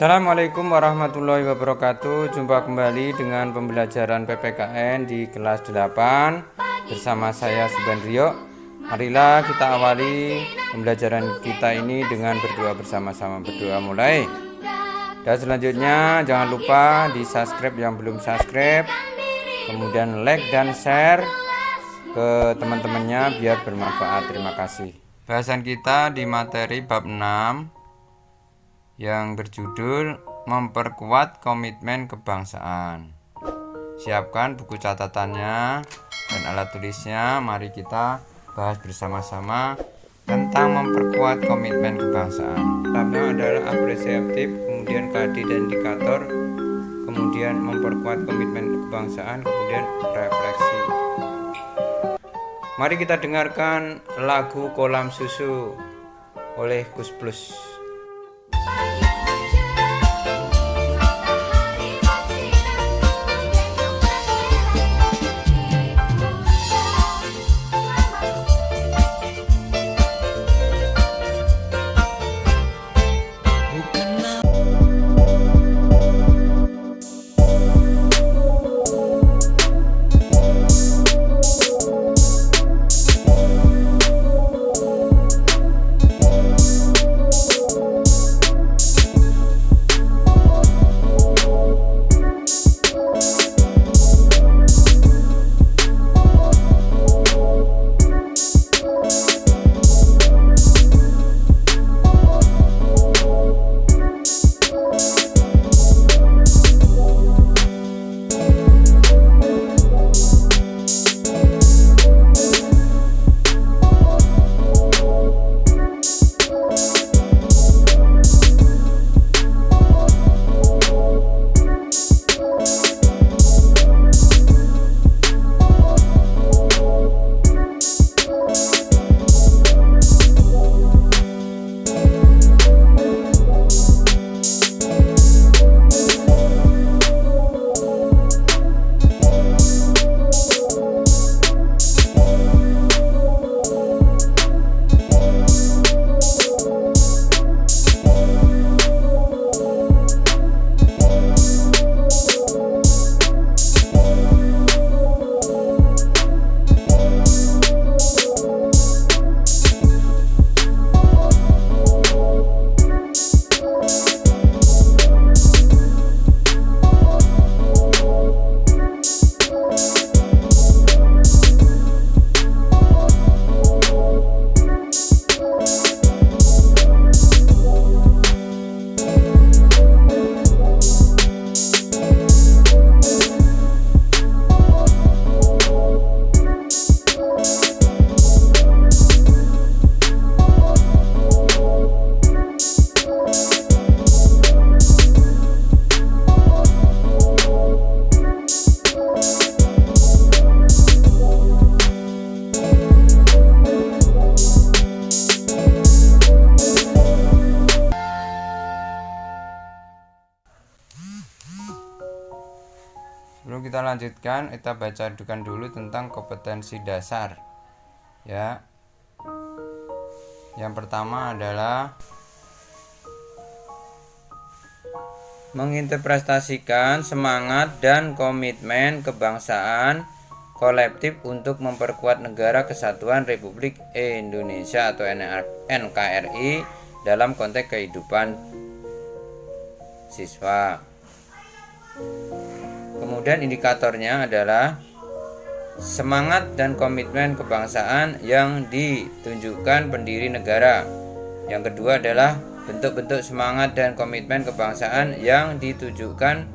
Assalamualaikum warahmatullahi wabarakatuh. Jumpa kembali dengan pembelajaran PPKN di kelas 8 bersama saya Subandrio. Marilah kita awali pembelajaran kita ini dengan berdoa bersama-sama. Berdoa mulai. Dan selanjutnya jangan lupa di subscribe yang belum subscribe, kemudian like dan share ke teman-temannya biar bermanfaat. Terima kasih. Bahasan kita di materi bab 6 yang berjudul memperkuat komitmen kebangsaan. Siapkan buku catatannya dan alat tulisnya. Mari kita bahas bersama-sama tentang memperkuat komitmen kebangsaan. Pertama adalah apresiatif, kemudian KD dan indikator, kemudian memperkuat komitmen kebangsaan, kemudian refleksi. Mari kita dengarkan lagu Kolam Susu oleh Gus Plus. Sebelum kita lanjutkan, kita bacakan dulu tentang kompetensi dasar. Ya. Yang pertama adalah menginterpretasikan semangat dan komitmen kebangsaan kolektif untuk memperkuat Negara Kesatuan Republik Indonesia atau NKRI dalam konteks kehidupan siswa. Kemudian indikatornya adalah semangat dan komitmen kebangsaan yang ditunjukkan pendiri negara. Yang kedua adalah bentuk-bentuk semangat dan komitmen kebangsaan yang ditunjukkan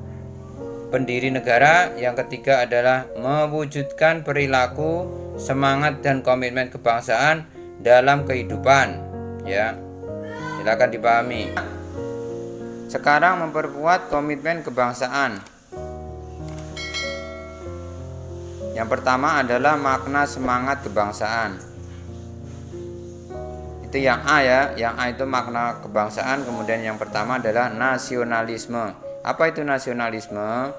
pendiri negara. Yang ketiga adalah mewujudkan perilaku semangat dan komitmen kebangsaan dalam kehidupan. Ya, silakan dipahami. Sekarang memperkuat komitmen kebangsaan. Yang pertama adalah makna semangat kebangsaan. Itu yang A ya, yang A itu makna kebangsaan. Kemudian yang pertama adalah nasionalisme. Apa itu nasionalisme?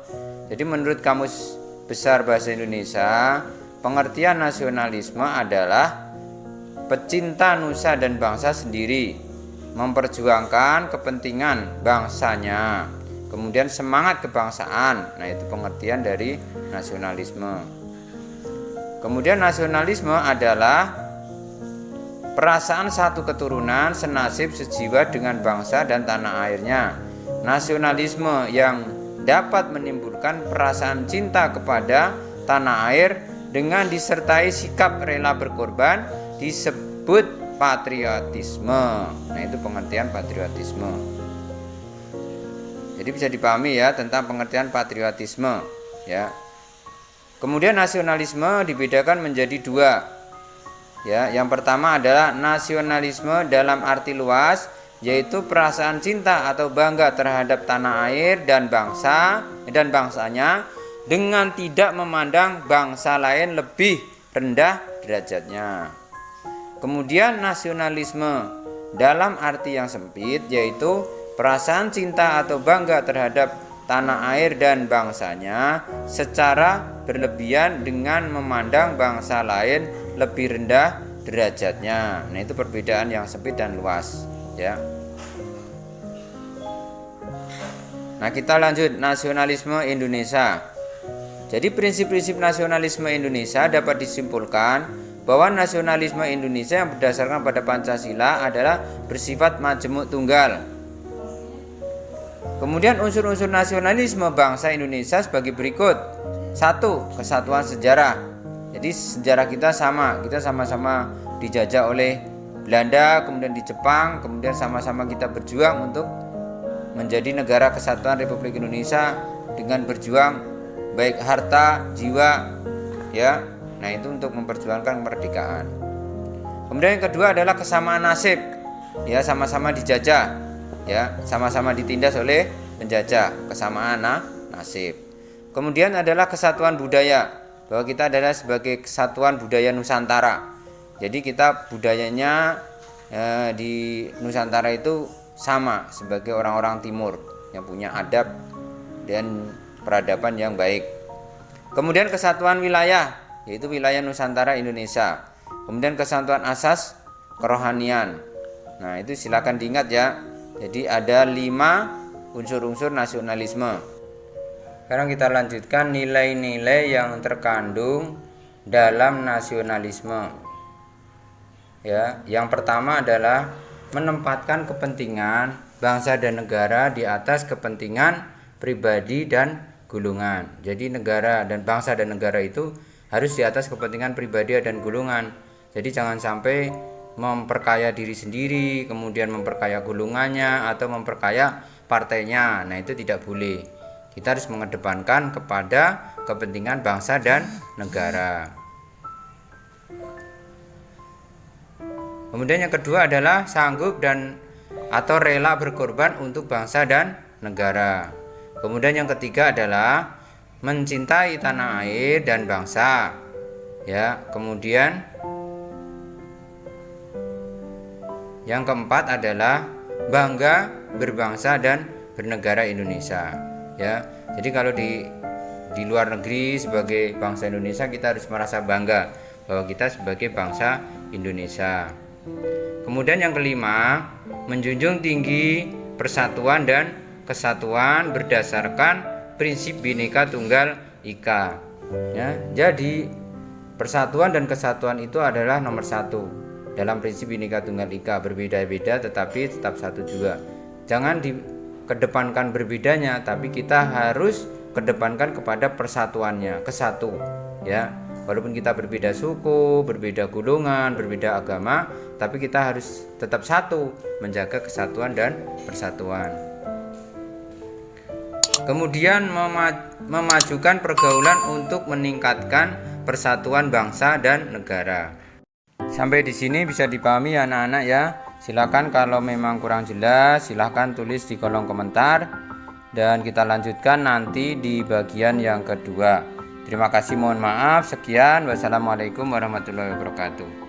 Jadi menurut Kamus Besar Bahasa Indonesia, pengertian nasionalisme adalah pecinta nusa dan bangsa sendiri memperjuangkan kepentingan bangsanya. Kemudian semangat kebangsaan. Nah, itu pengertian dari nasionalisme. Kemudian nasionalisme adalah perasaan satu keturunan senasib sejiwa dengan bangsa dan tanah airnya. Nasionalisme yang dapat menimbulkan perasaan cinta kepada tanah air dengan disertai sikap rela berkorban disebut patriotisme. Nah, itu pengertian patriotisme. Jadi bisa dipahami ya tentang pengertian patriotisme ya. Kemudian nasionalisme dibedakan menjadi dua. Ya, yang pertama adalah nasionalisme dalam arti luas, yaitu perasaan cinta atau bangga terhadap tanah air dan bangsa dan bangsanya dengan tidak memandang bangsa lain lebih rendah derajatnya. Kemudian nasionalisme dalam arti yang sempit, yaitu perasaan cinta atau bangga terhadap tanah air dan bangsanya secara berlebihan dengan memandang bangsa lain lebih rendah derajatnya. Nah, itu perbedaan yang sempit dan luas ya. Nah, kita lanjut nasionalisme Indonesia. Jadi prinsip-prinsip nasionalisme Indonesia dapat disimpulkan bahwa nasionalisme Indonesia yang berdasarkan pada Pancasila adalah bersifat majemuk tunggal. Kemudian unsur-unsur nasionalisme bangsa Indonesia sebagai berikut. 1. Kesatuan sejarah. Jadi sejarah kita sama, kita sama-sama dijajah oleh Belanda, kemudian di Jepang, kemudian sama-sama kita berjuang untuk menjadi negara kesatuan Republik Indonesia dengan berjuang baik harta, jiwa ya. Nah, itu untuk memperjuangkan kemerdekaan. Kemudian yang kedua adalah kesamaan nasib. Ya, sama-sama dijajah. Ya, sama-sama ditindas oleh penjajah, kesamaan nasib. Kemudian adalah kesatuan budaya, bahwa kita adalah sebagai kesatuan budaya Nusantara. Jadi kita budayanya di Nusantara itu sama sebagai orang-orang timur yang punya adab dan peradaban yang baik. Kemudian kesatuan wilayah, yaitu wilayah Nusantara Indonesia. Kemudian kesatuan asas kerohanian. Nah, itu silakan diingat ya. Jadi ada 5 unsur-unsur nasionalisme. Sekarang kita lanjutkan nilai-nilai yang terkandung dalam nasionalisme. Ya, yang pertama adalah menempatkan kepentingan bangsa dan negara di atas kepentingan pribadi dan golongan. Jadi negara dan bangsa dan negara itu harus di atas kepentingan pribadi dan golongan. Jadi jangan sampai memperkaya diri sendiri, kemudian memperkaya golongannya atau memperkaya partainya. Nah, itu tidak boleh. Kita harus mengedepankan kepada kepentingan bangsa dan negara. Kemudian yang kedua adalah sanggup dan atau rela berkorban untuk bangsa dan negara. Kemudian yang ketiga adalah mencintai tanah air dan bangsa. Ya, kemudian yang keempat adalah bangga berbangsa dan bernegara Indonesia. Ya, jadi kalau di luar negeri sebagai bangsa Indonesia kita harus merasa bangga bahwa kita sebagai bangsa Indonesia. Kemudian yang kelima, menjunjung tinggi persatuan dan kesatuan berdasarkan prinsip Bhinneka Tunggal Ika. Ya, jadi persatuan dan kesatuan itu adalah nomor 1. Dalam prinsip Bhinneka Tunggal Ika, berbeda-beda tetapi tetap satu juga. Jangan dikedepankan berbedanya, tapi kita harus kedepankan kepada persatuannya, kesatu. Ya, walaupun kita berbeda suku, berbeda golongan, berbeda agama, tapi kita harus tetap satu, menjaga kesatuan dan persatuan. Kemudian memajukan pergaulan untuk meningkatkan persatuan bangsa dan negara. Sampai di sini bisa dipahami ya anak-anak ya. Silakan kalau memang kurang jelas silakan tulis di kolom komentar dan kita lanjutkan nanti di bagian yang kedua. Terima kasih, mohon maaf. Sekian, wassalamualaikum warahmatullahi wabarakatuh.